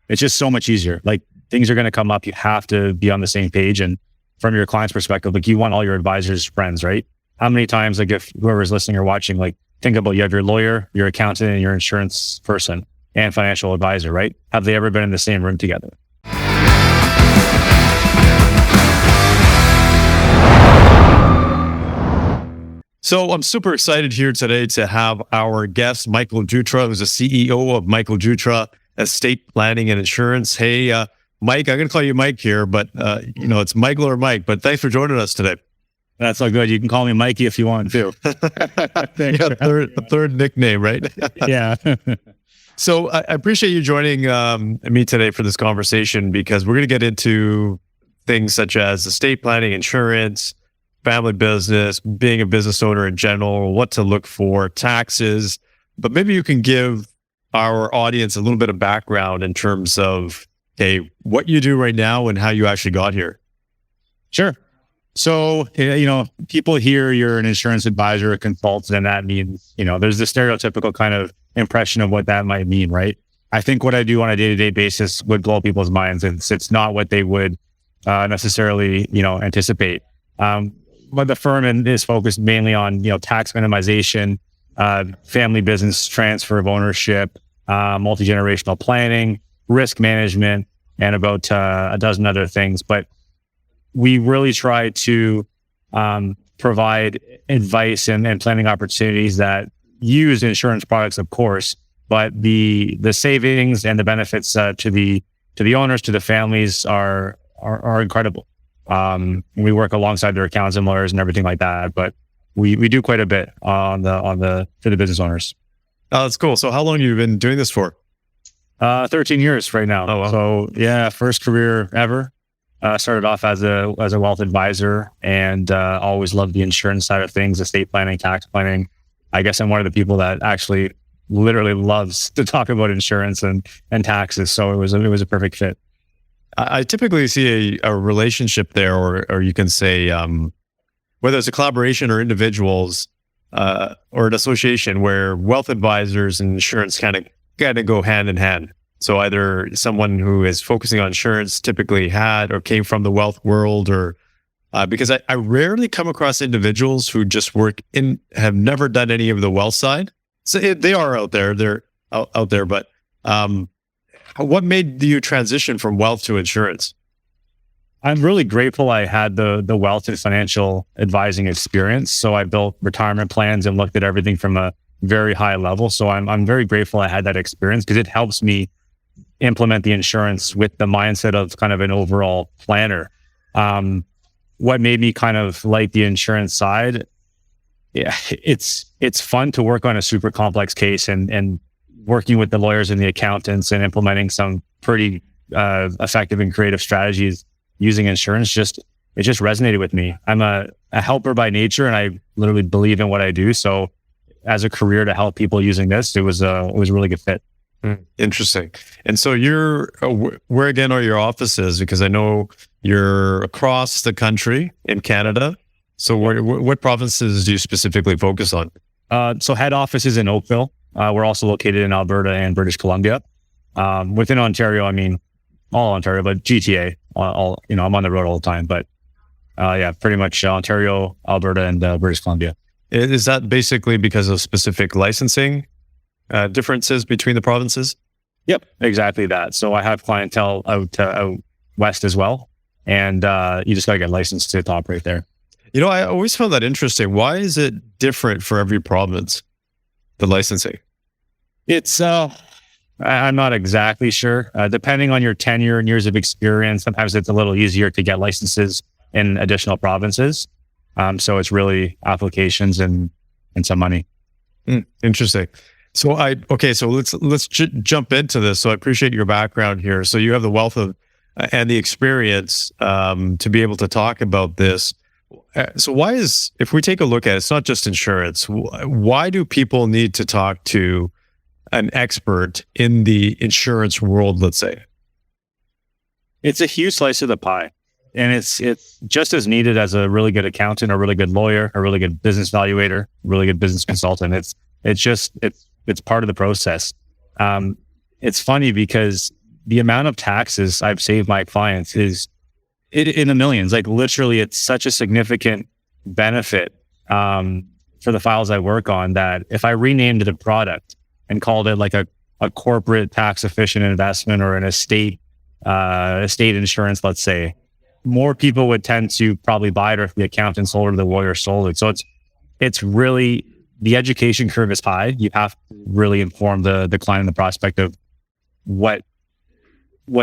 it's just so much easier. Like things are going to come up. You have to be on the same page. And from your client's perspective, like you want all your advisors friends, right? How many times, like if whoever's listening or watching, like think about you have your lawyer, your accountant, and your insurance person and financial advisor, right? Have they ever been in the same room together? So I'm super excited here today to have our guest, Michael Dutra, who's the CEO of Michael Dutra Estate Planning and Insurance. Hey, Mike, I'm going to call you Mike here, but it's Michael or Mike, but thanks for joining us today. That's all good. You can call me Mikey if you want to. Third nickname, right? Yeah. So I appreciate you joining me today for this conversation, because we're going to get into things such as estate planning, insurance, family business, being a business owner in general, what to look for, taxes. But maybe you can give our audience a little bit of background in terms of, what you do right now and how you actually got here. Sure. So, people hear you're an insurance advisor, a consultant, and that means, there's the stereotypical kind of impression of what that might mean, right? I think what I do on a day-to-day basis would blow people's minds. It's not what they would necessarily, anticipate. But the firm is focused mainly on, tax minimization, family business transfer of ownership, multi-generational planning, risk management, and about a dozen other things. But we really try to provide advice and planning opportunities that use insurance products, of course, but the savings and the benefits to the owners, to the families are incredible. We work alongside their accountants and lawyers and everything like that, but we do quite a bit for the business owners. Oh, that's cool. So how long have you been doing this for? 13 years right now. Oh, wow. So yeah, first career ever. Started off as a wealth advisor, and always loved the insurance side of things, estate planning, tax planning. I guess I'm one of the people that actually literally loves to talk about insurance and taxes. So it was a perfect fit. I typically see a relationship there, or you can say, whether it's a collaboration or individuals, or an association where wealth advisors and insurance kind of go hand in hand. So either someone who is focusing on insurance typically had or came from the wealth world, or because I rarely come across individuals who just have never done any of the wealth side. So they are out there, they're out there, but what made you transition from wealth to insurance? I'm really grateful I had the wealth and financial advising experience. So I built retirement plans and looked at everything from a very high level. So I'm very grateful I had that experience, because it helps me implement the insurance with the mindset of kind of an overall planner. What made me kind of like the insurance side, it's fun to work on a super complex case and working with the lawyers and the accountants and implementing some pretty effective and creative strategies using insurance. It just resonated with me. I'm a helper by nature, and I literally believe in what I do. So as a career to help people using this, it was a really good fit. Interesting. And so where again are your offices? Because I know you're across the country in Canada. So what provinces do you specifically focus on? So head office is in Oakville. We're also located in Alberta and British Columbia. Within Ontario, I mean, all Ontario, but GTA, I'm on the road all the time, but pretty much Ontario, Alberta, and British Columbia. Is that basically because of specific licensing differences between the provinces? Yep, exactly that. So I have clientele out west as well, and you just got to get licensed to operate there. I always found that interesting. Why is it different for every province, the licensing? It's I'm not exactly sure. Depending on your tenure and years of experience, sometimes it's a little easier to get licenses in additional provinces. So it's really applications and some money. Interesting. So let's jump into this. So I appreciate your background here. So you have the wealth of and the experience to be able to talk about this. So if we take a look at it, it's not just insurance. Why do people need to talk to an expert in the insurance world, let's say? It's a huge slice of the pie. And it's just as needed as a really good accountant, a really good lawyer, a really good business evaluator, a really good business consultant. It's part of the process. It's funny because the amount of taxes I've saved my clients is in the millions. Like literally, it's such a significant benefit for the files I work on that if I renamed a product and called it like a corporate tax efficient investment or an estate insurance, let's say, more people would tend to probably buy it, or if the accountant sold it or the lawyer sold it. So it's really, the education curve is high. You have to really inform the client and the prospect of what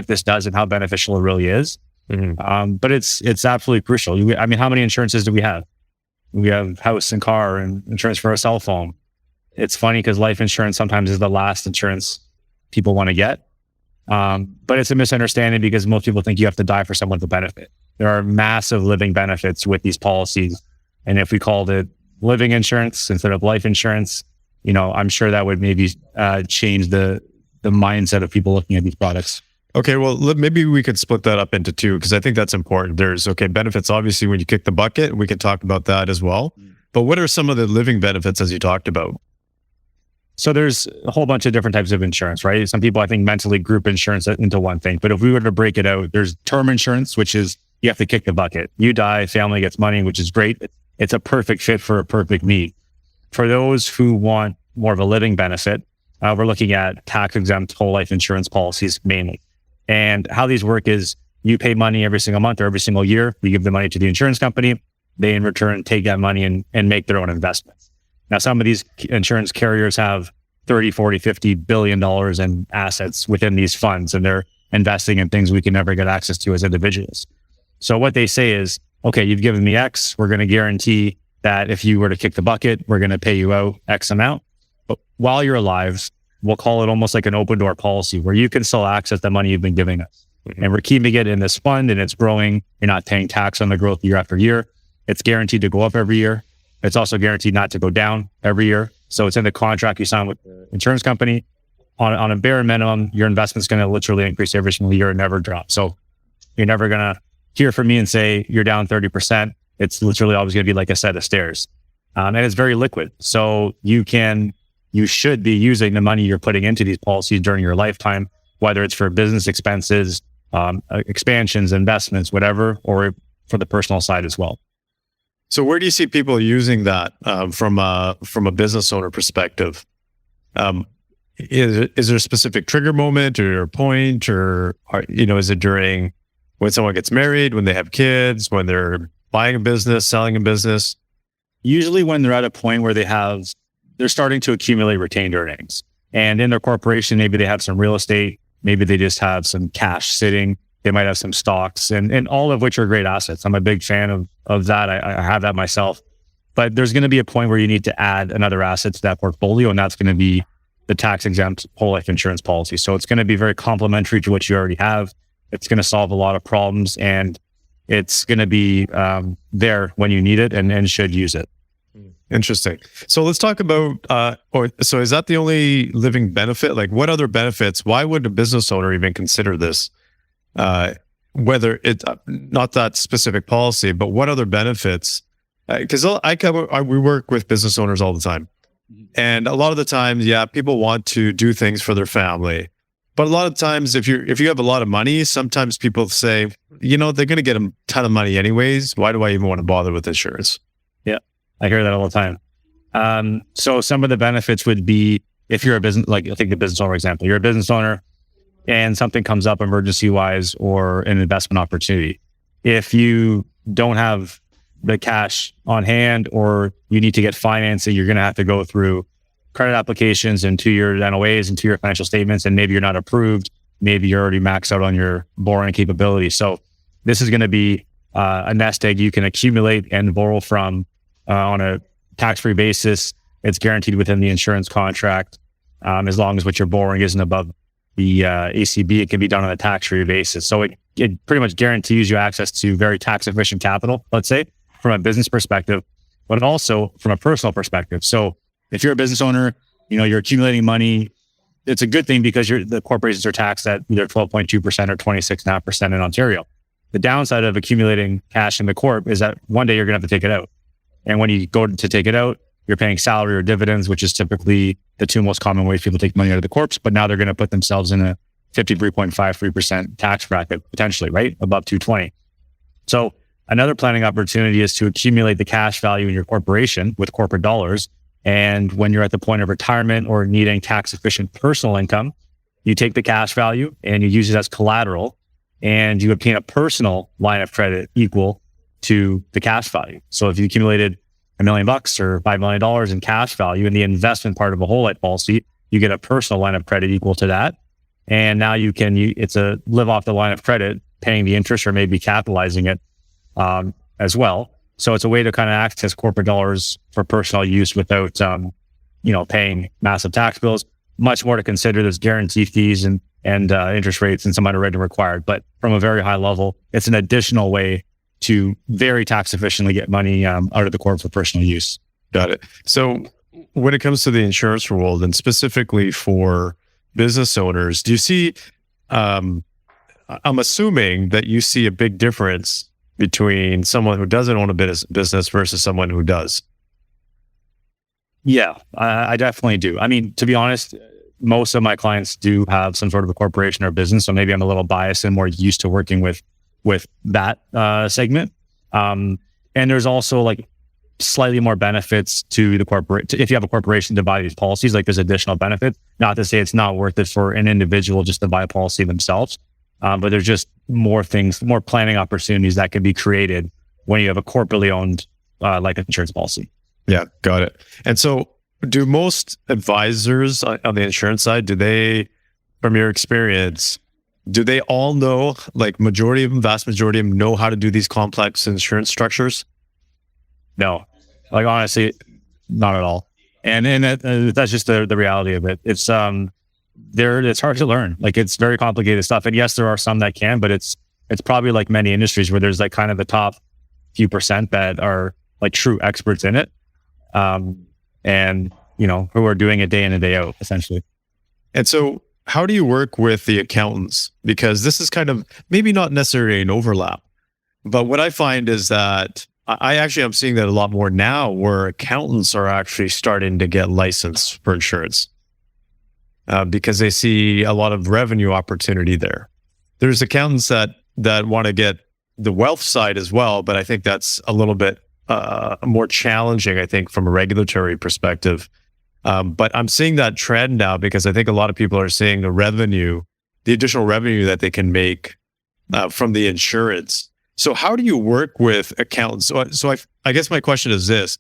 this does and how beneficial it really is. Mm-hmm. But it's absolutely crucial. I mean, how many insurances do we have? We have house and car and insurance for a cell phone. It's funny because life insurance sometimes is the last insurance people want to get. But it's a misunderstanding because most people think you have to die for someone to benefit. There are massive living benefits with these policies. And if we called it living insurance instead of life insurance, I'm sure that would maybe change the mindset of people looking at these products. Okay, well, maybe we could split that up into two, because I think that's important. There's, benefits, obviously, when you kick the bucket, we can talk about that as well. But what are some of the living benefits as you talked about? So there's a whole bunch of different types of insurance, right? Some people, I think, mentally group insurance into one thing. But if we were to break it out, there's term insurance, which is you have to kick the bucket. You die, family gets money, which is great. It's a perfect fit for a perfect need. For those who want more of a living benefit, we're looking at tax-exempt whole life insurance policies mainly. And how these work is you pay money every single month or every single year. You give the money to the insurance company. They in return take that money and make their own investments. Now, some of these insurance carriers have 30, 40, 50 billion dollars in assets within these funds, and they're investing in things we can never get access to as individuals. So what they say is, okay, you've given me X. We're going to guarantee that if you were to kick the bucket, we're going to pay you out X amount. But while you're alive, we'll call it almost like an open door policy where you can still access the money you've been giving us. Mm-hmm. And we're keeping it in this fund and it's growing. You're not paying tax on the growth year after year. It's guaranteed to go up every year. It's also guaranteed not to go down every year. So it's in the contract you sign with the insurance company. On a bare minimum, your investment's going to literally increase every single year and never drop. So you're never going to hear from me and say, you're down 30%. It's literally always going to be like a set of stairs. And it's very liquid. So you should be using the money you're putting into these policies during your lifetime, whether it's for business expenses, expansions, investments, whatever, or for the personal side as well. So where do you see people using that from a business owner perspective? Is there a specific trigger moment or a point, or is it during when someone gets married, when they have kids, when they're buying a business, selling a business? Usually when they're at a point where they're starting to accumulate retained earnings. And in their corporation, maybe they have some real estate, maybe they just have some cash sitting, they might have some stocks, and all of which are great assets. I'm a big fan of that. I have that myself. But there's going to be a point where you need to add another asset to that portfolio, and that's going to be the tax-exempt whole life insurance policy. So it's going to be very complementary to what you already have. It's going to solve a lot of problems, and it's going to be there when you need it and should use it. Interesting. So let's talk about, so is that the only living benefit? Like what other benefits, why would a business owner even consider this? Whether it's not that specific policy, but what other benefits? Because we work with business owners all the time. And a lot of the times, people want to do things for their family. But a lot of times, if you have a lot of money, sometimes people say, they're going to get a ton of money anyways. Why do I even want to bother with insurance? Yeah, I hear that all the time. So some of the benefits would be if you're a business, like I think the business owner example, you're a business owner and something comes up emergency wise or an investment opportunity. If you don't have the cash on hand or you need to get financing, you're going to have to go through credit applications and 2-year NOAs and 2-year financial statements, and maybe you're not approved. Maybe you're already maxed out on your borrowing capability. So this is going to be a nest egg you can accumulate and borrow from on a tax-free basis. It's guaranteed within the insurance contract. As long as what you're borrowing isn't above the ACB, it can be done on a tax-free basis. So it pretty much guarantees you access to very tax-efficient capital, let's say, from a business perspective, but also from a personal perspective. So if you're a business owner, you're accumulating money. It's a good thing because the corporations are taxed at either 12.2% or 26.5% in Ontario. The downside of accumulating cash in the corp is that one day you're going to have to take it out. And when you go to take it out, you're paying salary or dividends, which is typically the two most common ways people take money out of the corps. But now they're going to put themselves in 53.53% tax bracket potentially, right? Above 220. So another planning opportunity is to accumulate the cash value in your corporation with corporate dollars. And when you're at the point of retirement or needing tax efficient personal income, you take the cash value and you use it as collateral and you obtain a personal line of credit equal to the cash value. So if you accumulated $1 million or $5 million in cash value in the investment part of a whole life policy, you get a personal line of credit equal to that. And now it's a live off the line of credit, paying the interest or maybe capitalizing it as well. So it's a way to kind of access corporate dollars for personal use without, paying massive tax bills. Much more to consider. There's guarantee fees and interest rates and some underwriting required. But from a very high level, it's an additional way to very tax efficiently get money out of the corp for personal use. Got it. So when it comes to the insurance world and specifically for business owners, do you see, I'm assuming that you see a big difference between someone who doesn't own a business versus someone who does? Yeah, I definitely do. I mean, to be honest, most of my clients do have some sort of a corporation or business. So maybe I'm a little biased and more used to working with that segment. And there's also like slightly more benefits to the corporate. If you have a corporation to buy these policies, like there's additional benefits. Not to say it's not worth it for an individual just to buy a policy themselves. But there's just more things, more planning opportunities that can be created when you have a corporately owned life insurance policy. Yeah, got it. And so do most advisors on the insurance side, from your experience, do they all know, like vast majority of them know how to do these complex insurance structures? No, like honestly, not at all. And that's just the reality of it. It's it's hard to learn. Like it's very complicated stuff. And yes, there are some that can, but it's probably like many industries where there's like kind of the top few percent that are like true experts in it. And who are doing it day in and day out, essentially. And so how do you work with the accountants? Because this is kind of maybe not necessarily an overlap, but what I find is that I'm seeing that a lot more now where accountants are actually starting to get licensed for insurance because they see a lot of revenue opportunity there. There's accountants that want to get the wealth side as well, but I think that's a little bit more challenging, I think, from a regulatory perspective. But I'm seeing that trend now because I think a lot of people are seeing the additional revenue that they can make from the insurance. So how do you work with accountants? So I guess my question is this: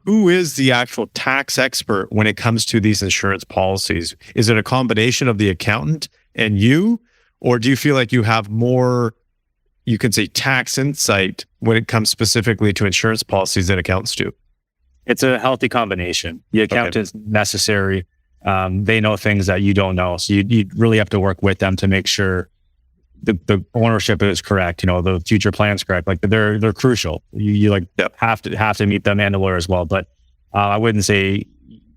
who is the actual tax expert when it comes to these insurance policies? Is it a combination of the accountant and you, or do you feel like you have more, you can say, tax insight when it comes specifically to insurance policies than accountants do? It's a healthy combination. The accountant's necessary. They know things that you don't know. So you really have to work with them to make sure the ownership is correct. The future plan's correct. Like they're crucial. You have to meet them and the lawyer as well. But I wouldn't say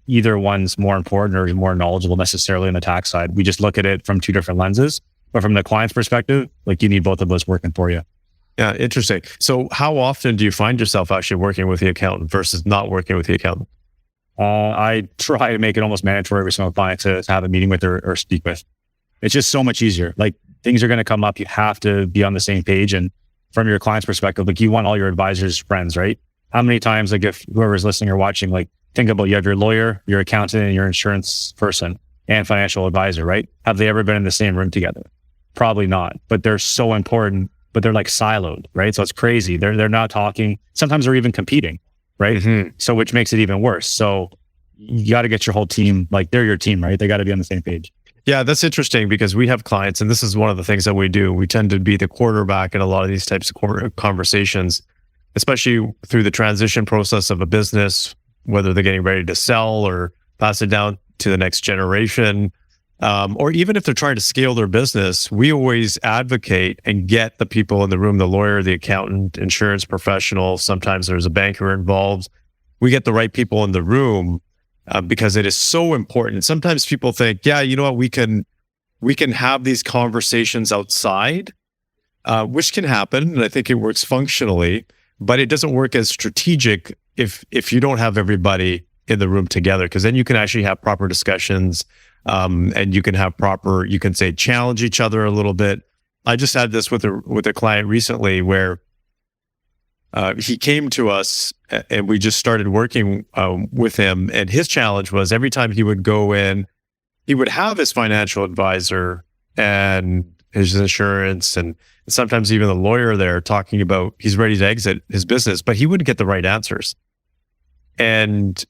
either one's more important or more knowledgeable necessarily on the tax side. We just look at it from two different lenses. But from the client's perspective, like you need both of us working for you. Yeah, interesting. So how often do you find yourself actually working with the accountant versus not working with the accountant? I try to make it almost mandatory for some clients to have a meeting with or speak with. It's just so much easier. Like things are going to come up. You have to be on the same page. And from your client's perspective, like you want all your advisors friends, right? How many times, like if whoever's listening or watching, like think about you have your lawyer, your accountant, and your insurance person and financial advisor, right? Have they ever been in the same room together? Probably not, but they're so important, but they're like siloed, right? So it's crazy. They're not talking. Sometimes they're even competing, right? Mm-hmm. So which makes it even worse. So you got to get your whole team, like they're your team, right? They got to be on the same page. Yeah, that's interesting because we have clients, and this is one of the things that we do. We tend to be the quarterback in a lot of these types of conversations, especially through the transition process of a business, whether they're getting ready to sell or pass it down to the next generation. Or even if they're trying to scale their business, we always advocate and get the people in the room, the lawyer, the accountant, insurance professional. Sometimes there's a banker involved. We get the right people in the room because it is so important. Sometimes people think, yeah, you know what, we can have these conversations outside, which can happen. And I think it works functionally, but it doesn't work as strategic if you don't have everybody in the room together, because then you can actually have proper discussions, and you can have proper, you can say, challenge each other a little bit. I just had this with a client recently where he came to us and we just started working with him. And his challenge was every time he would go in, he would have his financial advisor and his insurance and sometimes even the lawyer there talking about he's ready to exit his business, but he wouldn't get the right answers. And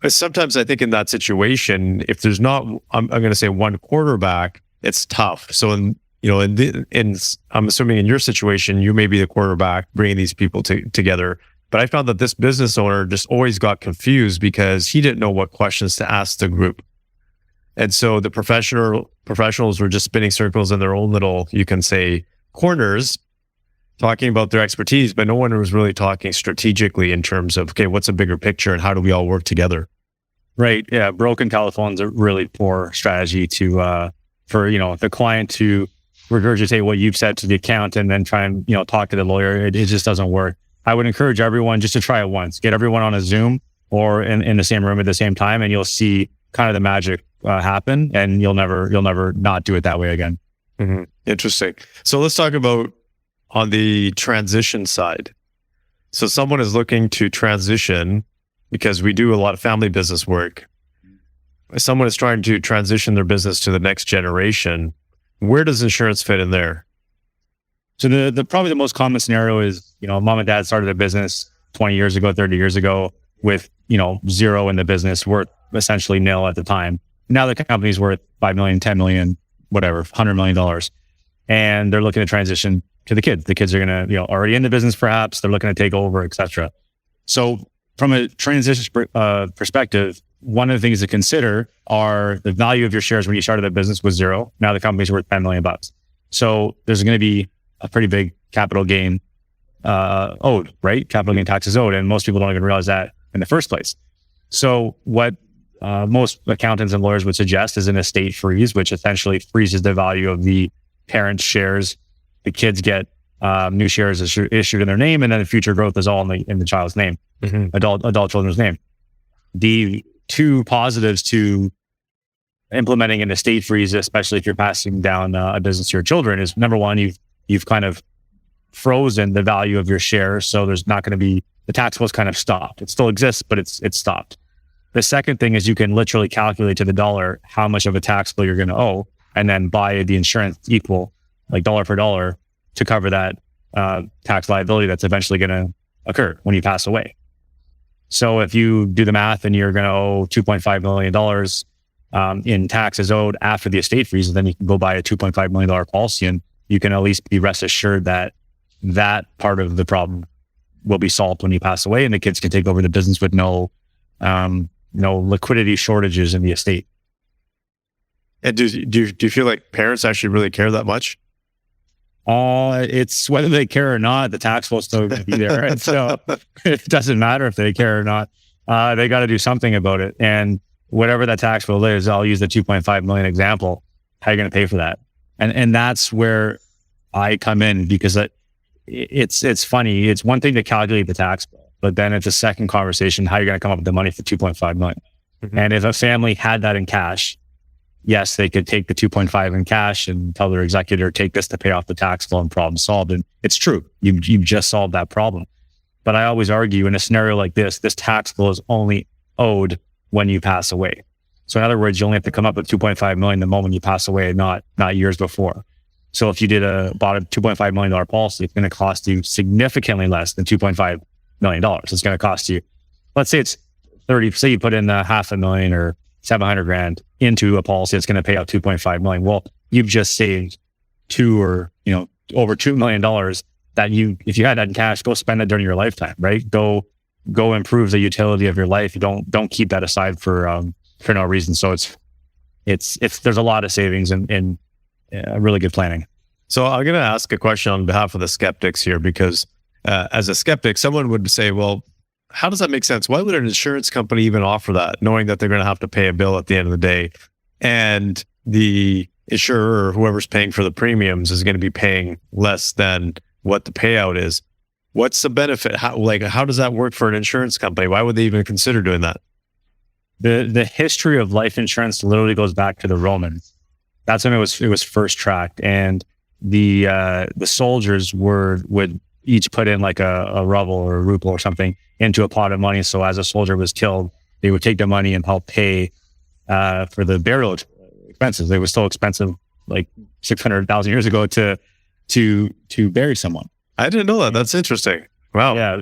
sometimes I think in that situation, if there's not, I'm going to say one quarterback, it's tough. So I'm assuming in your situation, you may be the quarterback bringing these people together. But I found that this business owner just always got confused because he didn't know what questions to ask the group. And so the professionals were just spinning circles in their own little, you can say, corners, talking about their expertise, but no one was really talking strategically in terms of, okay, what's a bigger picture and how do we all work together? Right. Yeah. Broken telephone's a really poor strategy for the client to regurgitate what you've said to the account and then try and, talk to the lawyer. It just doesn't work. I would encourage everyone just to try it once. Get everyone on a Zoom or in the same room at the same time, and you'll see kind of the magic happen, and you'll never not do it that way again. Mm-hmm. Interesting. So let's talk about on the transition side. So someone is looking to transition, because we do a lot of family business work. Someone is trying to transition their business to the next generation. Where does insurance fit in there? So the probably the most common scenario is, mom and dad started a business 20 years ago, 30 years ago with, zero in the business, worth essentially nil at the time. Now the company's worth 5 million, 10 million, whatever, $100 million. And they're looking to transition to the kids. The kids are going to, already in the business, perhaps they're looking to take over, et cetera. So from a transition perspective, one of the things to consider are the value of your shares when you started the business was zero. Now the company's worth $10 million. So there's going to be a pretty big capital gain owed, right? Capital gain tax is owed. And most people don't even realize that in the first place. So what most accountants and lawyers would suggest is an estate freeze, which essentially freezes the value of the parents' shares. The kids get new shares issued in their name, and then the future growth is all in the child's name, adult children's name. The two positives to implementing an estate freeze, especially if you're passing down a business to your children, is number one, you've kind of frozen the value of your shares, so there's not going to be, the tax was kind of stopped. It still exists, but it's stopped. The second thing is you can literally calculate to the dollar how much of a tax bill you're going to owe, and then buy the insurance equal, like dollar for dollar, to cover that tax liability that's eventually going to occur when you pass away. So if you do the math and you're going to owe $2.5 million in taxes owed after the estate freeze, then you can go buy a $2.5 million policy, and you can at least be rest assured that that part of the problem will be solved when you pass away, and the kids can take over the business with no liquidity shortages in the estate. And do you feel like parents actually really care that much? It's whether they care or not, the tax will still be there. And so it doesn't matter if they care or not. They got to do something about it. And whatever that tax bill is, I'll use the 2.5 million example. How are you going to pay for that? And that's where I come in, because it's funny. It's one thing to calculate the tax bill, but then it's a second conversation, how you're going to come up with the money for 2.5 million. Mm-hmm. And if a family had that in cash, yes, they could take the 2.5 in cash and tell their executor, take this to pay off the tax bill, and problem solved. And it's true. You've just solved that problem. But I always argue in a scenario like this tax bill is only owed when you pass away. So in other words, you only have to come up with 2.5 million the moment you pass away, not years before. So if you bought a $2.5 million policy, it's going to cost you significantly less than $2.5 million. It's going to cost you, let's say it's 30, say you put in $500,000 or 700 grand into a policy that's going to pay out 2.5 million. Well, you've just saved over $2 million that if you had that in cash, go spend it during your lifetime, right? Go improve the utility of your life. You don't keep that aside for no reason. So there's a lot of savings and really good planning. So I'm going to ask a question on behalf of the skeptics here, because as a skeptic, someone would say, well, how does that make sense? Why would an insurance company even offer that, knowing that they're going to have to pay a bill at the end of the day, and the insurer or whoever's paying for the premiums is going to be paying less than what the payout is? What's the benefit? How does that work for an insurance company? Why would they even consider doing that? The history of life insurance literally goes back to the Romans. That's when it was first tracked, and the soldiers would each put in like a ruble or a ruble or something into a pot of money. So as a soldier was killed, they would take the money and help pay for the burial expenses. It was still expensive, like 600,000 years ago, to bury someone. I didn't know that. That's interesting. Wow. Yeah,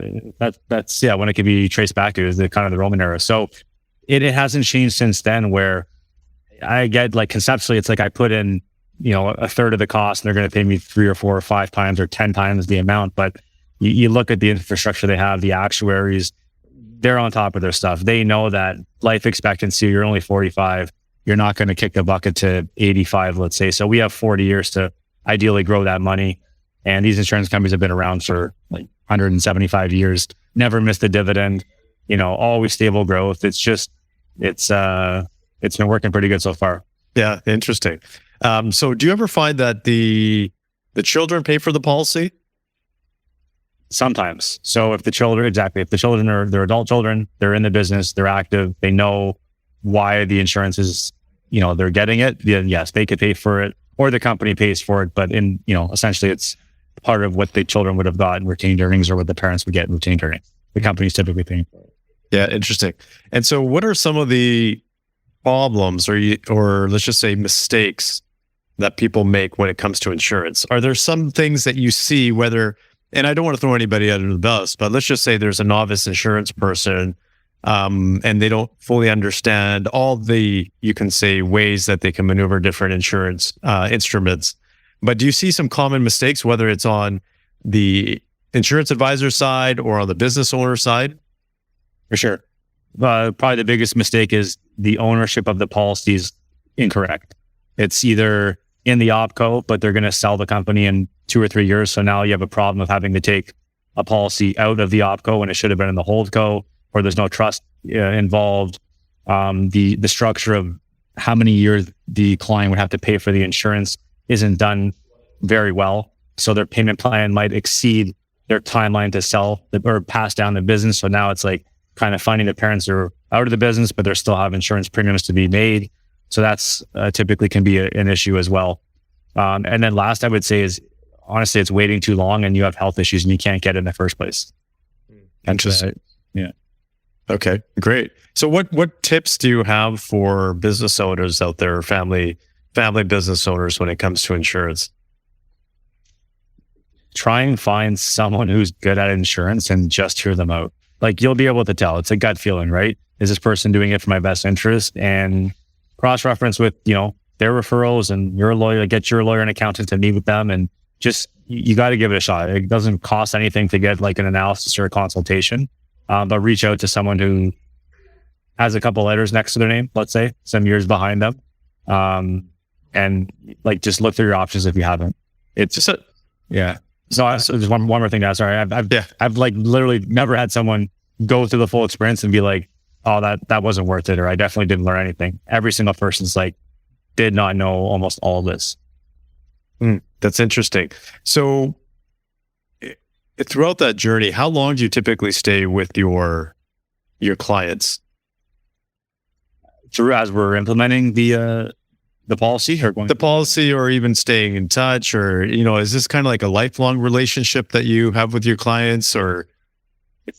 that's when it could be traced back to is the kind of the Roman era. So it hasn't changed since then. Where I get like conceptually, it's like I put in a third of the cost, and they're going to pay me 3 or 4 or 5 times or 10 times the amount. But you look at the infrastructure they have, the actuaries, they're on top of their stuff. They know that life expectancy, you're only 45. You're not going to kick the bucket to 85, let's say. So we have 40 years to ideally grow that money. And these insurance companies have been around for like 175 years, never missed a dividend, always stable growth. It's been working pretty good so far. Yeah, interesting. So do you ever find that the children pay for the policy? Sometimes. So if the children are, they're adult children, they're in the business, they're active, they know why the insurance is, they're getting it, then yes, they could pay for it, or the company pays for it. But essentially it's part of what the children would have gotten retained earnings, or what the parents would get in retained earnings. The company's typically paying for it. Yeah, interesting. And so what are some of the problems or let's just say mistakes that people make when it comes to insurance? Are there some things that you see, and I don't want to throw anybody under the bus, but let's just say there's a novice insurance person, and they don't fully understand all the, you can say, ways that they can maneuver different insurance instruments. But do you see some common mistakes, whether it's on the insurance advisor side or on the business owner side? For sure. Probably the biggest mistake is the ownership of the policy is incorrect. It's either in the opco, but they're going to sell the company in 2 or 3 years. So now you have a problem of having to take a policy out of the opco when it should have been in the holdco, or there's no trust involved. The structure of how many years the client would have to pay for the insurance isn't done very well. So their payment plan might exceed their timeline to sell or pass down the business. So now it's like kind of finding the parents are out of the business, but they still have insurance premiums to be made. So that's typically can be an issue as well. And then last I would say is, honestly, it's waiting too long and you have health issues and you can't get it in the first place. Interesting. Yeah. Okay, great. So what tips do you have for business owners out there, family business owners, when it comes to insurance? Try and find someone who's good at insurance and just hear them out. Like, you'll be able to tell. It's a gut feeling, right? Is this person doing it for my best interest? And cross-reference with, their referrals and your lawyer, get your lawyer and accountant to meet with them, and just, you got to give it a shot. It doesn't cost anything to get like an analysis or a consultation, but reach out to someone who has a couple letters next to their name, let's say, some years behind them. And like, just look through your options if you haven't. It's just yeah. So there's one more thing to add. Sorry. I've like literally never had someone go through the full experience and be like, oh, that wasn't worth it, or I definitely didn't learn anything. Every single person's like, did not know almost all of this. That's interesting. So throughout that journey, how long do you typically stay with your clients? Through, as we're implementing the policy, or going the policy, or even staying in touch, or, is this kind of like a lifelong relationship that you have with your clients, or?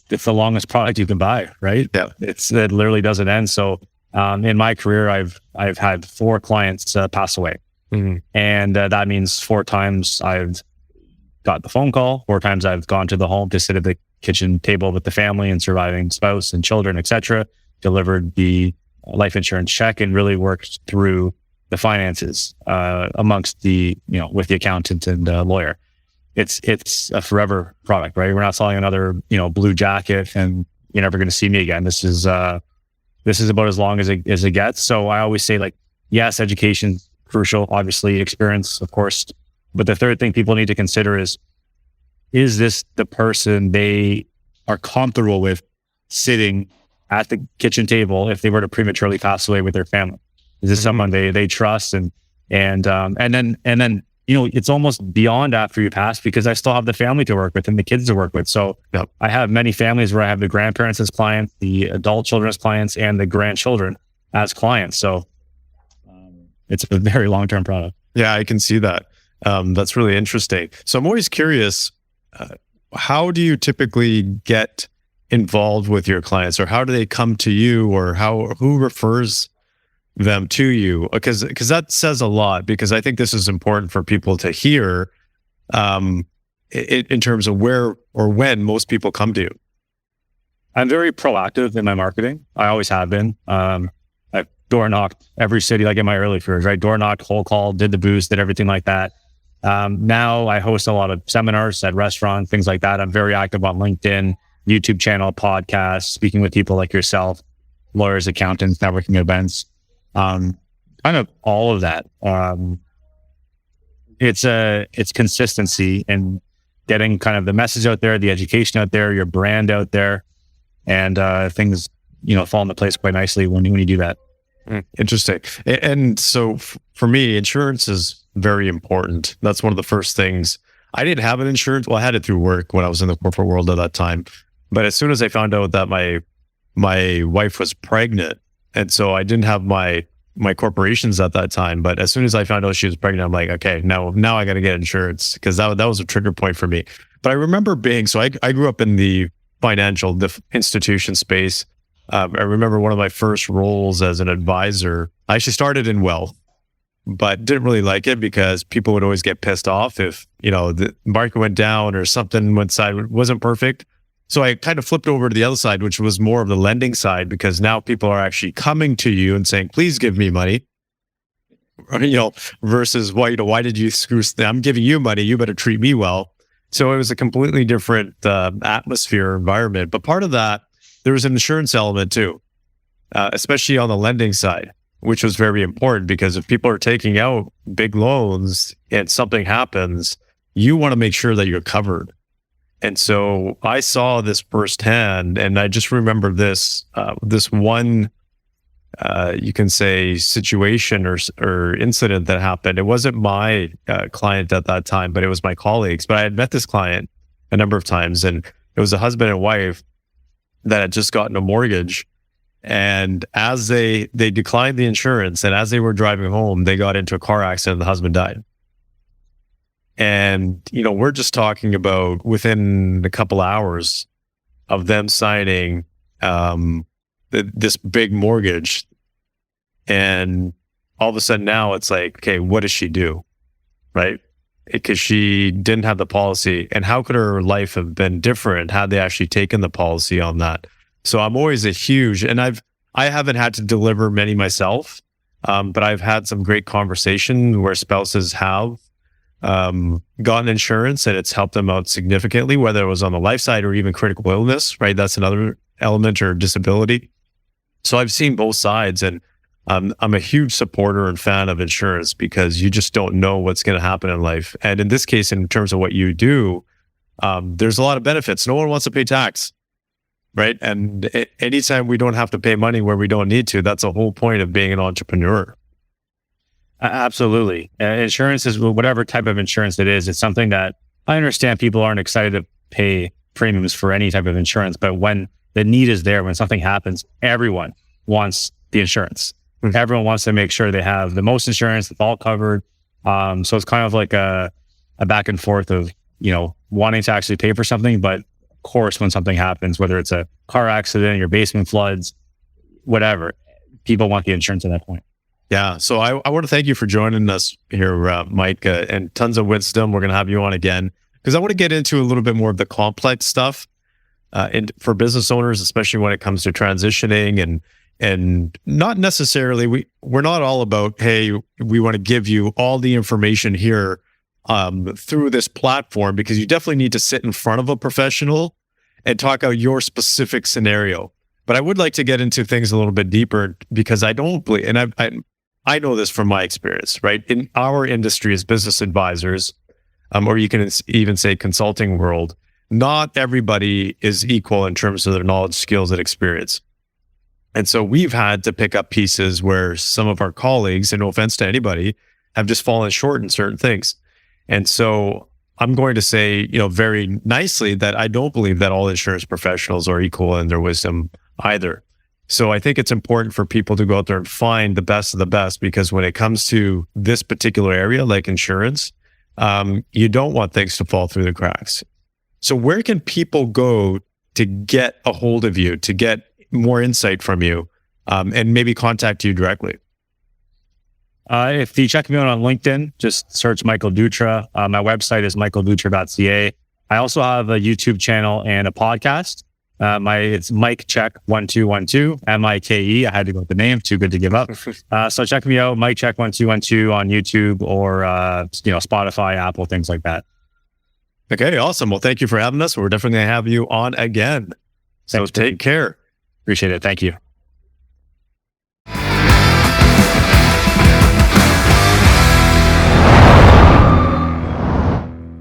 It's the longest product you can buy, right? Yeah. It literally doesn't end. So, in my career, I've had 4 clients pass away. Mm-hmm. And that means 4 times I've got the phone call, 4 times I've gone to the home to sit at the kitchen table with the family and surviving spouse and children, etc., delivered the life insurance check, and really worked through the finances amongst the, with the accountant and lawyer. It's a forever product, right? We're not selling another, blue jacket and you're never going to see me again. This is about as long as it gets. So I always say, like, yes, education's crucial, obviously, experience, of course. But the third thing people need to consider is this the person they are comfortable with sitting at the kitchen table if they were to prematurely pass away with their family? Is this someone they trust? And then it's almost beyond after you pass, because I still have the family to work with and the kids to work with. So Yep. I have many families where I have the grandparents as clients, the adult children as clients, and the grandchildren as clients. So it's a very long-term product. Yeah, I can see that. That's really interesting. So I'm always curious, how do you typically get involved with your clients, or how do they come to you, or who refers them to you? Because that says a lot, because I think this is important for people to hear, in terms of where or when most people come to you. I'm very proactive in my marketing. I always have been. I've door knocked every city, like in my early careers, right? Door knocked, cold call, did the boost, did everything like that. Now I host a lot of seminars at restaurants, things like that. I'm very active on LinkedIn, YouTube channel, podcasts, speaking with people like yourself, lawyers, accountants, networking events, kind of all of that. It's consistency and getting kind of the message out there, the education out there, your brand out there, and things, fall into place quite nicely when you do that. Interesting. And so for me, insurance is very important. That's one of the first things. I didn't have an insurance. Well, I had it through work when I was in the corporate world at that time. But as soon as I found out that my wife was pregnant, and so I didn't have my corporations at that time. But as soon as I found out she was pregnant, I'm like, okay, now I got to get insurance, because that was a trigger point for me. But I remember I grew up in the financial institution space. I remember one of my first roles as an advisor. I actually started in wealth, but didn't really like it because people would always get pissed off if, the market went down or something wasn't perfect. So I kind of flipped over to the other side, which was more of the lending side, because now people are actually coming to you and saying, please give me money, versus why did you screw? I'm giving you money. You better treat me well. So it was a completely different atmosphere, environment. But part of that, there was an insurance element too, especially on the lending side, which was very important, because if people are taking out big loans and something happens, you want to make sure that you're covered. And so I saw this firsthand, and I just remember this one, you can say, situation or incident that happened. It wasn't my client at that time, but it was my colleagues. But I had met this client a number of times, and it was a husband and wife that had just gotten a mortgage. And as they declined the insurance, and as they were driving home, they got into a car accident and the husband died. And, we're just talking about within a couple hours of them signing this big mortgage. And all of a sudden now it's like, okay, what does she do? Right? Because she didn't have the policy. And how could her life have been different had they actually taken the policy on that? So I'm always and I haven't had to deliver many myself, but I've had some great conversation where spouses have gotten insurance, and it's helped them out significantly, whether it was on the life side or even critical illness, right? That's another element, or disability. So I've seen both sides, and I'm a huge supporter and fan of insurance, because you just don't know what's going to happen in life. And in this case, in terms of what you do, there's a lot of benefits. No one wants to pay tax, right? And anytime we don't have to pay money where we don't need to, that's the whole point of being an entrepreneur. Absolutely. Insurance is whatever type of insurance it is. It's something that I understand people aren't excited to pay premiums for any type of insurance, but when the need is there, when something happens, everyone wants the insurance. Mm-hmm. Everyone wants to make sure they have the most insurance, it's all covered. So it's kind of like a back and forth of, wanting to actually pay for something, but of course, when something happens, whether it's a car accident, your basement floods, whatever, people want the insurance at that point. Yeah. So I want to thank you for joining us here, Mike, and tons of wisdom. We're going to have you on again, because I want to get into a little bit more of the complex stuff for business owners, especially when it comes to transitioning, and not necessarily, we're not all about, hey, we want to give you all the information here through this platform, because you definitely need to sit in front of a professional and talk out your specific scenario. But I would like to get into things a little bit deeper, because I don't believe, and I know this from my experience, right? In our industry as business advisors, or you can even say consulting world, not everybody is equal in terms of their knowledge, skills, and experience. And so we've had to pick up pieces where some of our colleagues, and no offense to anybody, have just fallen short in certain things. And so I'm going to say, very nicely that I don't believe that all insurance professionals are equal in their wisdom either. So I think it's important for people to go out there and find the best of the best, because when it comes to this particular area, like insurance, you don't want things to fall through the cracks. So where can people go to get a hold of you, to get more insight from you, and maybe contact you directly? If you check me out on LinkedIn, just search Michael Dutra. My website is michaeldutra.ca. I also have a YouTube channel and a podcast. It's Mike Check 1212, MIKE. I had to go with the name, too good to give up. So check me out, Mike Check 1212 on YouTube or Spotify, Apple, things like that. Okay, awesome. Well, thank you for having us. We're definitely going to have you on again. So take care. Appreciate it. Thank you.